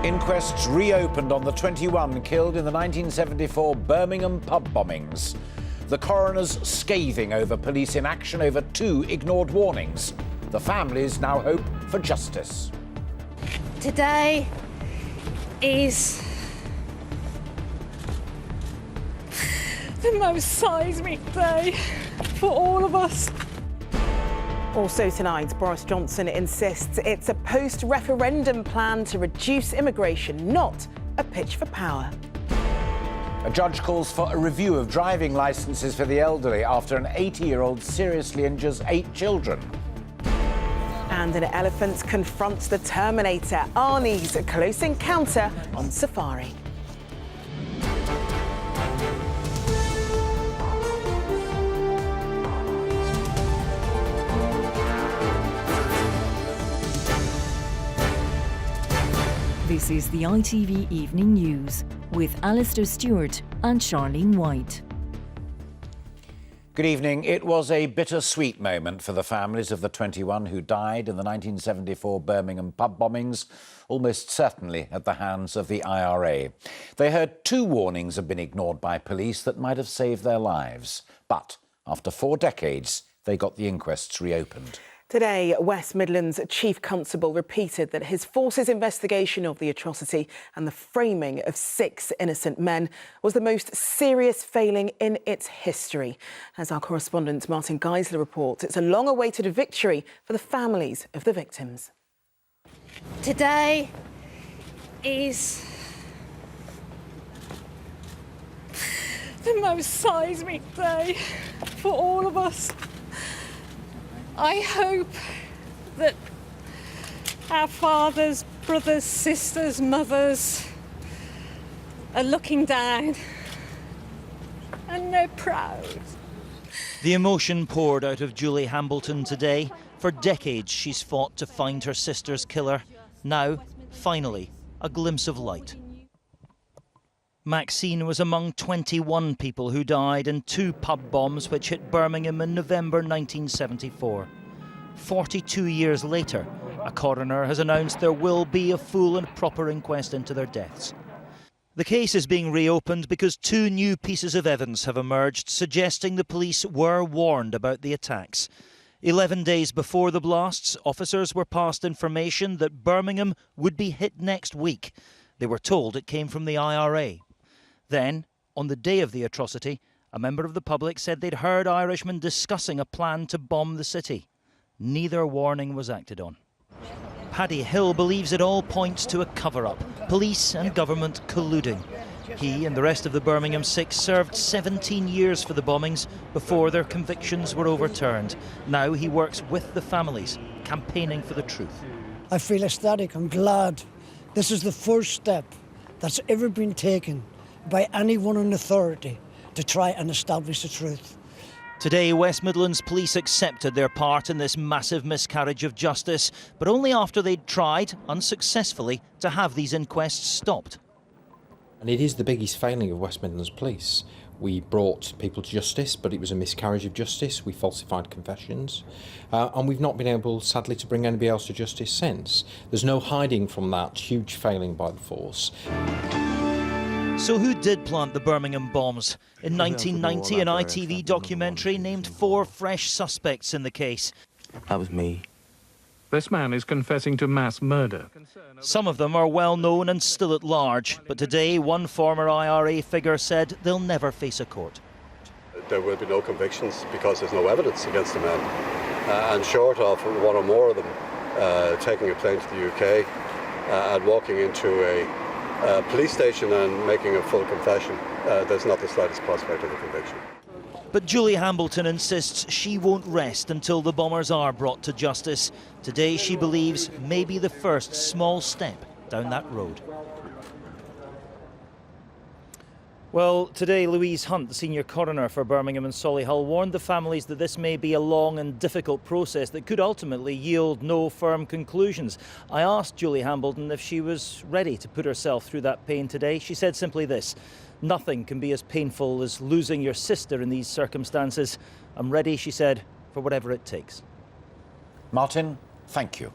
Inquests reopened on the 21 killed in the 1974 Birmingham pub bombings. The coroner's scathing over police inaction over 2 ignored warnings. The families now hope for justice. Today is the most seismic day for all of us. Also tonight, Boris Johnson insists it's a post-referendum plan to reduce immigration, not a pitch for power. A judge calls for a review of driving licences for the elderly after an 80-year-old seriously injures 8 children. And an elephant confronts the Terminator, Arnie's close encounter on safari. This is the ITV Evening News with Alistair Stewart and Charlene White. Good evening. It was a bittersweet moment for the families of the 21 who died in the 1974 Birmingham pub bombings, almost certainly at the hands of the IRA. They heard 2 warnings had been ignored by police that might have saved their lives. But after 4 decades, they got the inquests reopened. Today, West Midlands Chief Constable repeated that his force's investigation of the atrocity and the framing of 6 innocent men was the most serious failing in its history. As our correspondent Martin Geisler reports, it's a long-awaited victory for the families of the victims. Today is the most seismic day for all of us. I hope that our fathers, brothers, sisters, mothers are looking down and they're proud. The emotion poured out of Julie Hambleton today. For decades she's fought to find her sister's killer. Now, finally, a glimpse of light. Maxine was among 21 people who died in 2 pub bombs which hit Birmingham in November 1974. 42 years later, a coroner has announced there will be a full and proper inquest into their deaths. The case is being reopened because 2 new pieces of evidence have emerged suggesting the police were warned about the attacks. 11 days before the blasts, officers were passed information that Birmingham would be hit next week. They were told it came from the IRA. Then, on the day of the atrocity, a member of the public said they'd heard Irishmen discussing a plan to bomb the city. Neither warning was acted on. Paddy Hill believes it all points to a cover-up, police and government colluding. He and the rest of the Birmingham 6 served 17 years for the bombings before their convictions were overturned. Now he works with the families, campaigning for the truth. I feel ecstatic. I'm glad. This is the first step that's ever been taken by anyone in authority to try and establish the truth. Today, West Midlands Police accepted their part in this massive miscarriage of justice, but only after they'd tried, unsuccessfully, to have these inquests stopped. And it is the biggest failing of West Midlands Police. We brought people to justice, but it was a miscarriage of justice. We falsified confessions. And we've not been able, sadly, to bring anybody else to justice since. There's no hiding from that huge failing by the force. So who did plant the Birmingham bombs? In 1990, an ITV documentary named 4 fresh suspects in the case. That was me. This man is confessing to mass murder. Some of them are well known and still at large, but today one former IRA figure said they'll never face a court. There will be no convictions because there's no evidence against the men. And short of one or more of them taking a plane to the UK and walking into a police station and making a full confession, there's not the slightest prospect of a conviction. But Julie Hambleton insists she won't rest until the bombers are brought to justice. Today she believes may be the first small step down that road. Well, today Louise Hunt, the senior coroner for Birmingham and Solihull, warned the families that this may be a long and difficult process that could ultimately yield no firm conclusions. I asked Julie Hambleton if she was ready to put herself through that pain today. She said simply this: "Nothing can be as painful as losing your sister in these circumstances. I'm ready," she said, "for whatever it takes." Martin, thank you.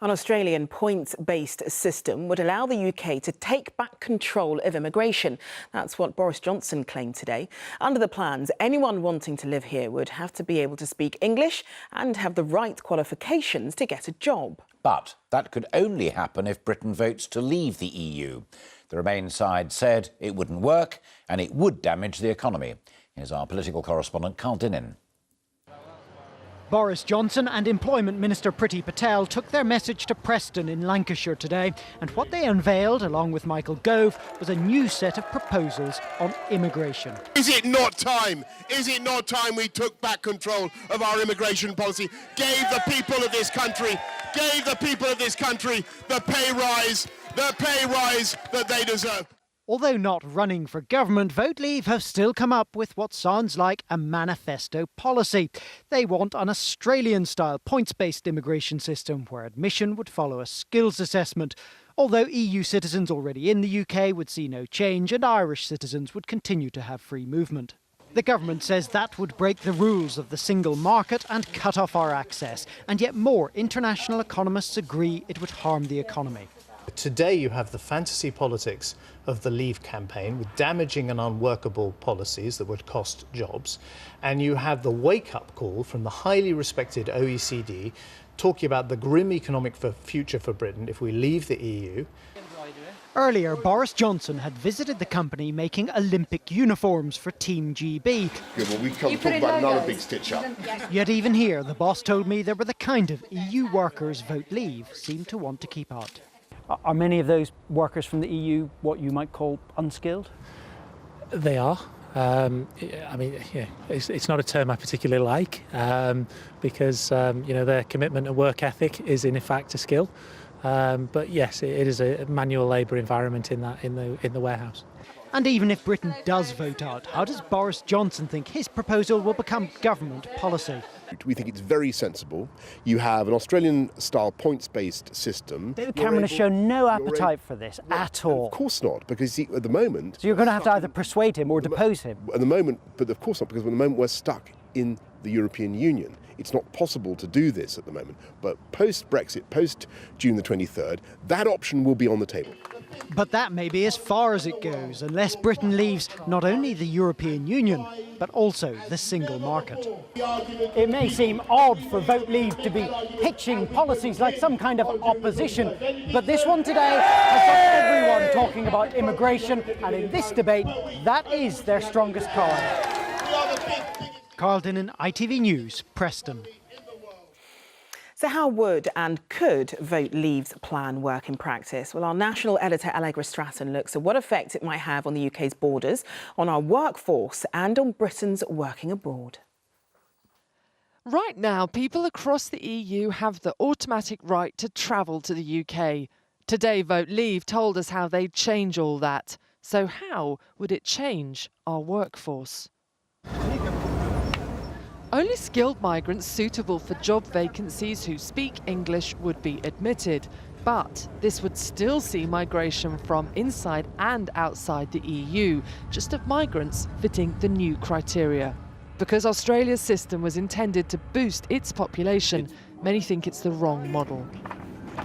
An Australian points-based system would allow the UK to take back control of immigration. That's what Boris Johnson claimed today. Under the plans, anyone wanting to live here would have to be able to speak English and have the right qualifications to get a job. But that could only happen if Britain votes to leave the EU. The Remain side said it wouldn't work and it would damage the economy. Here's our political correspondent, Carl Dinnan. Boris Johnson and Employment Minister Priti Patel took their message to Preston in Lancashire today, and what they unveiled, along with Michael Gove, was a new set of proposals on immigration. Is it not time? Is it not time we took back control of our immigration policy, gave the people of this country the pay rise that they deserve? Although not running for government, Vote Leave have still come up with what sounds like a manifesto policy. They want an Australian-style points-based immigration system where admission would follow a skills assessment. Although EU citizens already in the UK would see no change and Irish citizens would continue to have free movement. The government says that would break the rules of the single market and cut off our access. And yet more international economists agree it would harm the economy. Today you have the fantasy politics of the Leave campaign with damaging and unworkable policies that would cost jobs. And you have the wake-up call from the highly respected OECD talking about the grim economic future for Britain if we leave the EU. Earlier, Boris Johnson had visited the company making Olympic uniforms for Team GB. Yeah, well, we can't talk about another big stitch up. Yet even here, the boss told me there were the kind of EU workers Vote Leave seemed to want to keep out. Are many of those workers from the EU what you might call unskilled? They are. I mean, yeah, it's not a term I particularly like because their commitment and work ethic is in fact a skill. But yes, it is a manual labour environment in the warehouse. And even if Britain does vote out, how does Boris Johnson think his proposal will become government policy? We think it's very sensible. You have an Australian-style points-based system. David Cameron has shown no appetite for this at all. Of course not, because at the moment... So you're going to have to either persuade him or depose him? At the moment, but of course not, because at the moment we're stuck in the European Union. It's not possible to do this at the moment. But post-Brexit, post-June the 23rd, that option will be on the table. But that may be as far as it goes, unless Britain leaves not only the European Union, but also the single market. It may seem odd for Vote Leave to be pitching policies like some kind of opposition, but this one today has got everyone talking about immigration, and in this debate, that is their strongest card. Carl Dinnan, ITV News, Preston. So how would and could Vote Leave's plan work in practice? Well, our national editor Allegra Stratton looks at what effect it might have on the UK's borders, on our workforce and on Britain's working abroad. Right now, people across the EU have the automatic right to travel to the UK. Today, Vote Leave told us how they'd change all that. So how would it change our workforce? Only skilled migrants suitable for job vacancies who speak English would be admitted. But this would still see migration from inside and outside the EU, just of migrants fitting the new criteria. Because Australia's system was intended to boost its population, many think it's the wrong model.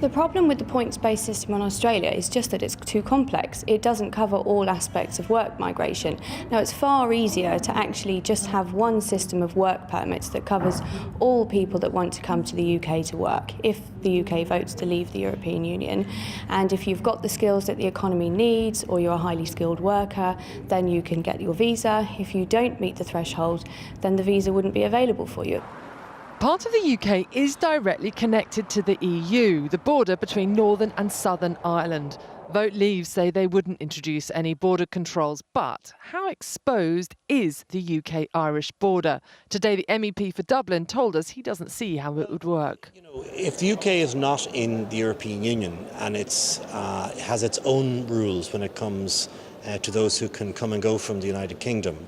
The problem with the points-based system in Australia is just that it's too complex. It doesn't cover all aspects of work migration. Now, it's far easier to actually just have one system of work permits that covers all people that want to come to the UK to work, if the UK votes to leave the European Union. And if you've got the skills that the economy needs, or you're a highly skilled worker, then you can get your visa. If you don't meet the threshold, then the visa wouldn't be available for you. Part of the UK is directly connected to the EU, the border between Northern and Southern Ireland. Vote Leave say they wouldn't introduce any border controls, but how exposed is the UK-Irish border? Today, the MEP for Dublin told us he doesn't see how it would work. If the UK is not in the European Union and it has its own rules when it comes to those who can come and go from the United Kingdom,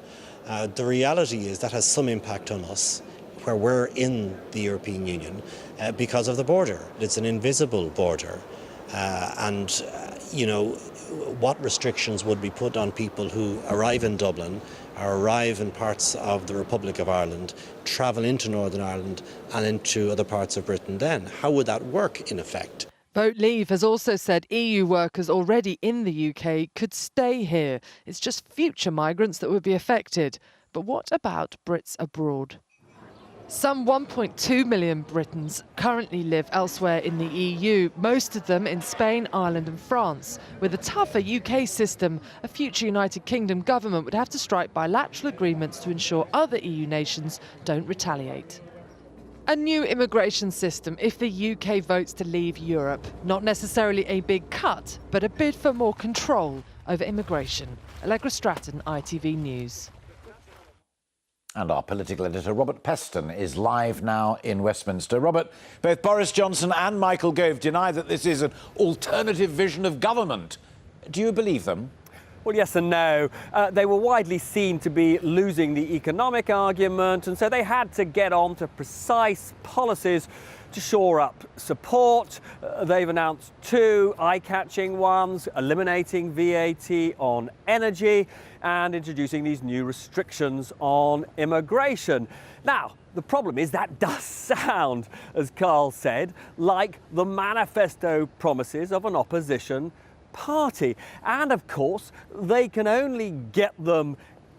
the reality is that has some impact on us, where we're in the European Union because of the border. It's an invisible border. What restrictions would be put on people who arrive in Dublin, arrive in parts of the Republic of Ireland, travel into Northern Ireland and into other parts of Britain then? How would that work in effect? Vote Leave has also said EU workers already in the UK could stay here. It's just future migrants that would be affected. But what about Brits abroad? Some 1.2 million Britons currently live elsewhere in the EU, most of them in Spain, Ireland and France. With a tougher UK system, a future United Kingdom government would have to strike bilateral agreements to ensure other EU nations don't retaliate. A new immigration system if the UK votes to leave Europe. Not necessarily a big cut, but a bid for more control over immigration. Allegra Stratton, ITV News. And our political editor, Robert Peston, is live now in Westminster. Robert, both Boris Johnson and Michael Gove deny that this is an alternative vision of government. Do you believe them? Well, yes and no. They were widely seen to be losing the economic argument, and so they had to get on to precise policies to shore up support. They've announced two eye-catching ones, eliminating VAT on energy and introducing these new restrictions on immigration. Now, the problem is that does sound, as Carl said, like the manifesto promises of an opposition party. And of course, they can only get them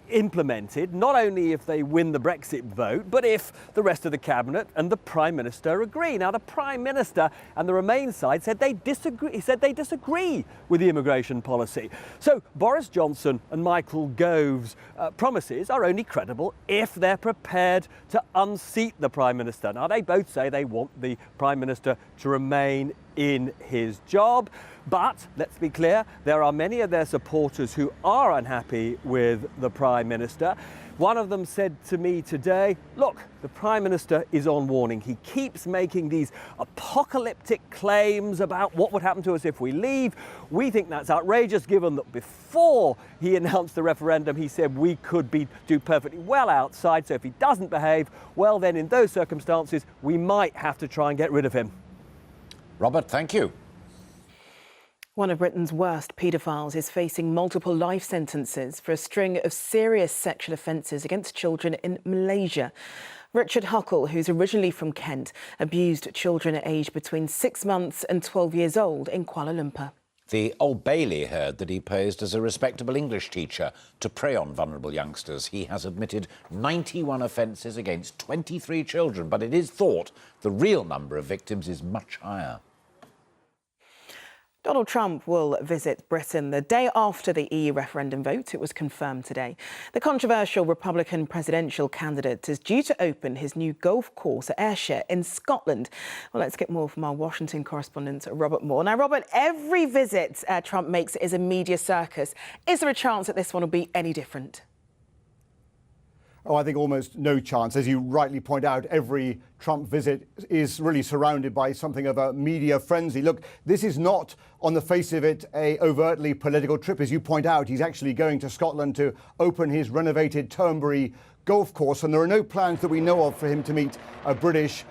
implemented not only if they win the Brexit vote, but if the rest of the cabinet and the Prime Minister agree. Now, the Prime Minister and the Remain side said they disagree. He said they disagree with the immigration policy. So Boris Johnson and Michael Gove's promises are only credible if they're prepared to unseat the Prime Minister. Now, they both say they want the Prime Minister to remain in his job. But let's be clear, there are many of their supporters who are unhappy with the Prime Minister. One of them said to me today, look, the Prime Minister is on warning. He keeps making these apocalyptic claims about what would happen to us if we leave. We think that's outrageous, given that before he announced the referendum, he said we could do perfectly well outside. So if he doesn't behave, well, then in those circumstances, we might have to try and get rid of him. Robert, thank you. One of Britain's worst paedophiles is facing multiple life sentences for a string of serious sexual offences against children in Malaysia. Richard Huckle, who's originally from Kent, abused children aged between 6 months and 12 years old in Kuala Lumpur. The Old Bailey heard that he posed as a respectable English teacher to prey on vulnerable youngsters. He has admitted 91 offences against 23 children, but it is thought the real number of victims is much higher. Donald Trump will visit Britain the day after the EU referendum vote. It was confirmed today. The controversial Republican presidential candidate is due to open his new golf course at Ayrshire in Scotland. Well, let's get more from our Washington correspondent, Robert Moore. Now, Robert, every visit Trump makes is a media circus. Is there a chance that this one will be any different? Oh, I think almost no chance. As you rightly point out, every Trump visit is really surrounded by something of a media frenzy. Look, this is not, on the face of it, a overtly political trip. As you point out, he's actually going to Scotland to open his renovated Turnberry golf course, and there are no plans that we know of for him to meet British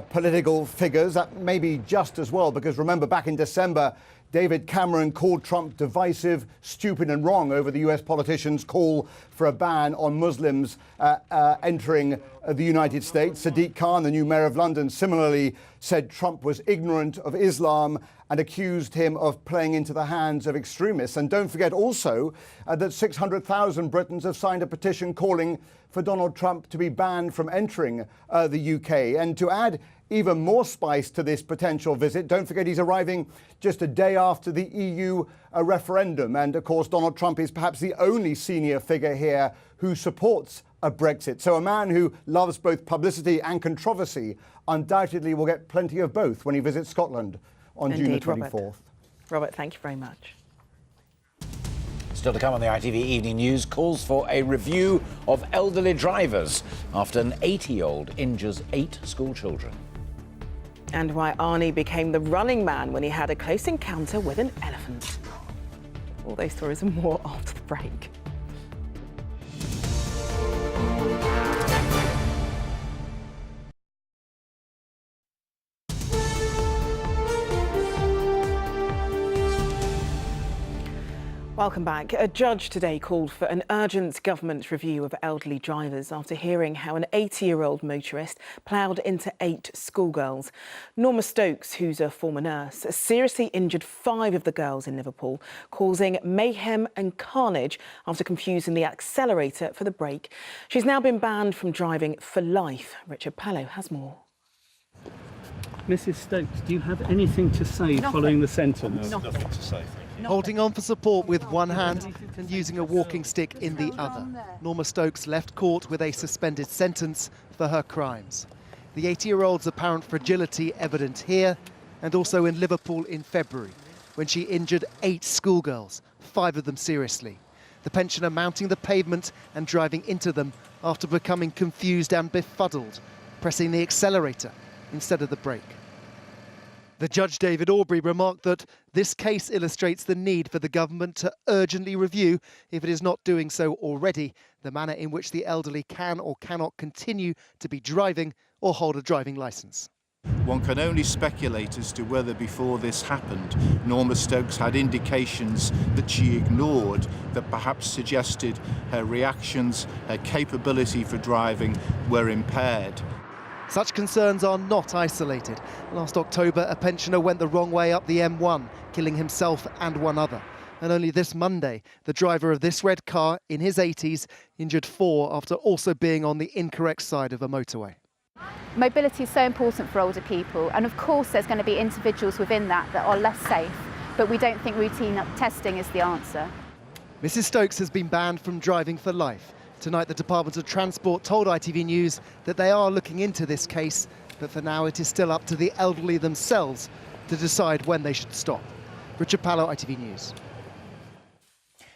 political figures. That may be just as well, because remember, back in December, David Cameron called Trump divisive, stupid and wrong over the US politician's call for a ban on Muslims entering the United States. Sadiq Khan, the new mayor of London, similarly said Trump was ignorant of Islam and accused him of playing into the hands of extremists. And don't forget also that 600,000 Britons have signed a petition calling for Donald Trump to be banned from entering the UK. And to add even more spice to this potential visit, don't forget he's arriving just a day after the EU referendum. And of course, Donald Trump is perhaps the only senior figure here who supports a Brexit. So a man who loves both publicity and controversy undoubtedly will get plenty of both when he visits Scotland on June the 24th. Robert, thank you very much. Still to come on the ITV Evening News, calls for a review of elderly drivers after an 80-year-old injures 8 school children. And why Arnie became the running man when he had a close encounter with an elephant. All those stories and more after the break. Welcome back. A judge today called for an urgent government review of elderly drivers after hearing how an 80-year-old motorist ploughed into 8 schoolgirls. Norma Stokes, who's a former nurse, seriously injured 5 of the girls in Liverpool, causing mayhem and carnage after confusing the accelerator for the brake. She's now been banned from driving for life. Richard Pele has more. Mrs Stokes, do you have anything to say following the sentence? Nothing to say, thank you. Holding on for support with one hand and using a walking stick in the other. Norma Stokes left court with a suspended sentence for her crimes. The 80-year-old's apparent fragility evident here and also in Liverpool in February, when she injured 8 schoolgirls, 5 of them seriously. The pensioner mounting the pavement and driving into them after becoming confused and befuddled, pressing the accelerator instead of the brake. The Judge David Aubrey remarked that this case illustrates the need for the government to urgently review, if it is not doing so already, the manner in which the elderly can or cannot continue to be driving or hold a driving licence. One can only speculate as to whether before this happened, Norma Stokes had indications that she ignored that perhaps suggested her reactions, her capability for driving were impaired. Such concerns are not isolated. Last October, a pensioner went the wrong way up the M1, killing himself and one other. And only this Monday, the driver of this red car, in his 80s, injured 4 after also being on the incorrect side of a motorway. Mobility is so important for older people, and of course there's going to be individuals within that are less safe, but we don't think routine testing is the answer. Mrs Stokes has been banned from driving for life. Tonight, the Department of Transport told ITV News that they are looking into this case, but for now it is still up to the elderly themselves to decide when they should stop. Richard Palo, ITV News.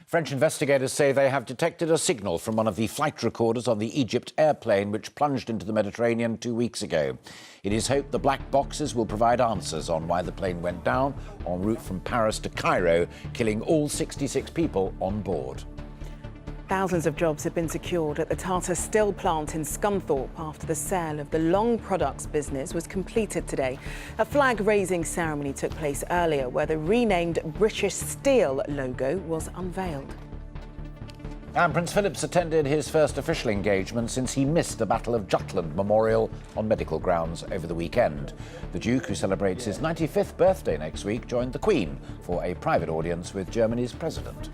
French investigators say they have detected a signal from one of the flight recorders on the Egypt airplane which plunged into the Mediterranean 2 weeks ago. It is hoped the black boxes will provide answers on why the plane went down en route from Paris to Cairo, killing all 66 people on board. Thousands of jobs have been secured at the Tata Steel plant in Scunthorpe after the sale of the long products business was completed today. A flag-raising ceremony took place earlier where the renamed British Steel logo was unveiled. And Prince Philip's attended his first official engagement since he missed the Battle of Jutland Memorial on medical grounds over the weekend. The Duke, who celebrates his 95th birthday next week, joined the Queen for a private audience with Germany's president.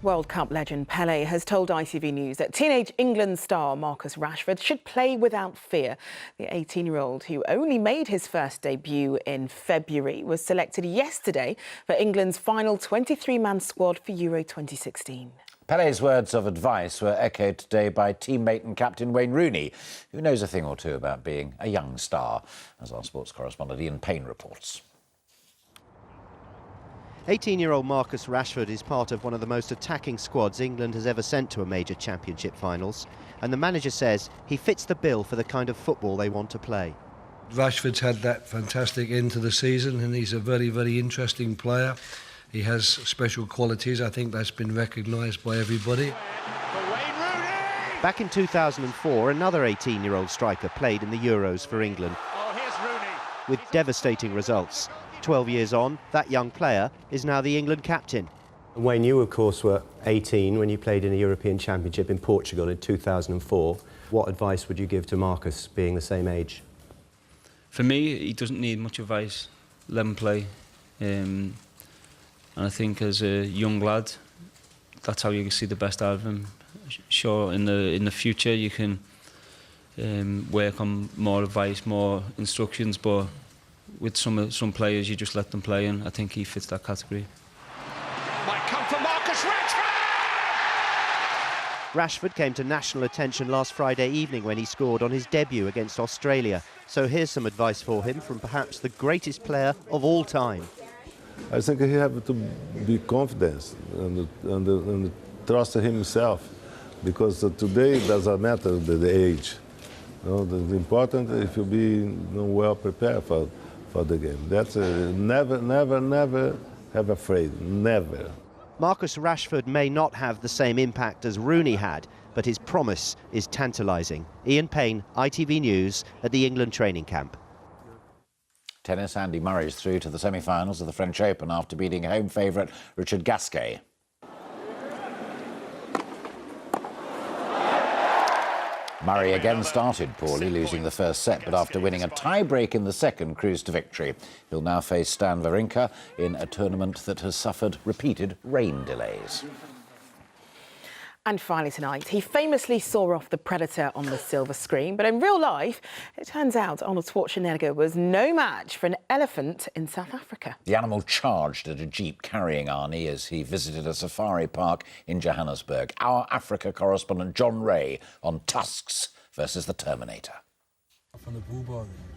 World Cup legend Pele has told ITV News that teenage England star Marcus Rashford should play without fear. The 18-year-old, who only made his first debut in February, was selected yesterday for England's final 23-man squad for Euro 2016. Pele's words of advice were echoed today by teammate and captain Wayne Rooney, who knows a thing or two about being a young star, as our sports correspondent Ian Payne reports. 18-year-old Marcus Rashford is part of one of the most attacking squads England has ever sent to a major championship finals, and the manager says he fits the bill for the kind of football they want to play. Rashford's had that fantastic end to the season, and he's a very, very interesting player. He has special qualities. I think that's been recognised by everybody. Back in 2004, another 18-year-old striker played in the Euros for England with devastating results. 12 years on, that young player is now the England captain. Wayne, you of course were 18 when you played in a European Championship in Portugal in 2004. What advice would you give to Marcus, being the same age? For me, he doesn't need much advice. Let him play. And I think as a young lad, that's how you can see the best out of him. Sure, in the future you can work on more advice, more instructions, but with some players, you just let them play, and I think he fits that category. Might come for Marcus Rashford! Rashford came to national attention last Friday evening when he scored on his debut against Australia. So here's some advice for him from perhaps the greatest player of all time. I think he has to be confident and trust himself, because today it doesn't matter the age. The important if you be well prepared for the game. That's never have afraid, never. Marcus Rashford may not have the same impact as Rooney had, but his promise is tantalising. Ian Payne, ITV News, at the England training camp. Tennis, Andy Murray's through to the semi-finals of the French Open after beating home favourite Richard Gasquet. Murray again started poorly, losing the first set, but after winning a tie-break in the second, cruised to victory. He'll now face Stan Wawrinka in a tournament that has suffered repeated rain delays. And finally tonight, he famously saw off the Predator on the silver screen, but in real life, it turns out Arnold Schwarzenegger was no match for an elephant in South Africa. The animal charged at a jeep carrying Arnie as he visited a safari park in Johannesburg. Our Africa correspondent John Ray on Tusks versus the Terminator.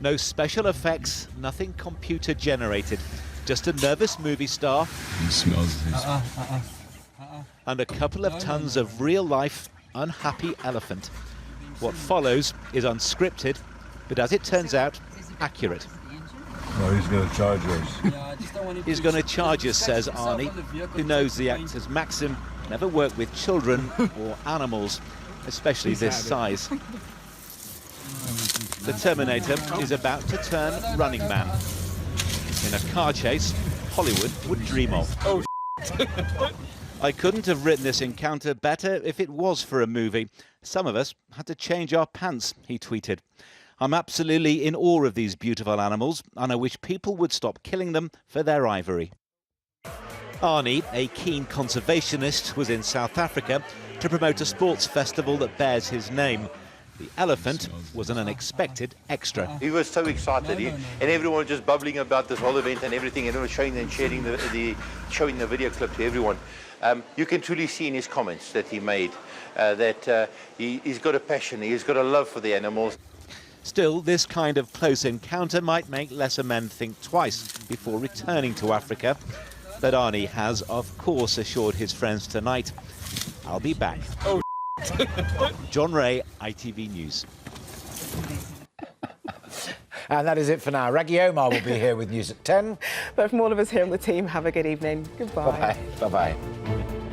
No special effects, nothing computer generated, just a nervous movie star. He smells his... And a couple of tons of real-life, unhappy elephant. What follows is unscripted, but as it turns out, accurate. No, he's going to charge us. He's going to charge us, says Arnie, who knows the actor's maxim, never work with children or animals, especially this size. The Terminator is about to turn Running Man. In a car chase Hollywood would dream of. Oh, I couldn't have written this encounter better if it was for a movie. Some of us had to change our pants, he tweeted. I'm absolutely in awe of these beautiful animals, and I wish people would stop killing them for their ivory. Arnie, a keen conservationist, was in South Africa to promote a sports festival that bears his name. The elephant was an unexpected extra. He was so excited, and everyone was just bubbling about this whole event and everything, and he was showing and sharing showing the video clip to everyone. You can truly see in his comments that he made that he's got a passion, he's got a love for the animals. Still, this kind of close encounter might make lesser men think twice before returning to Africa. But Arnie has, of course, assured his friends tonight, I'll be back. Oh, John Ray, ITV News. And that is it for now. Raggy Omar will be here with news at 10. But from all of us here on the team, have a good evening. Goodbye. Bye-bye. Bye-bye.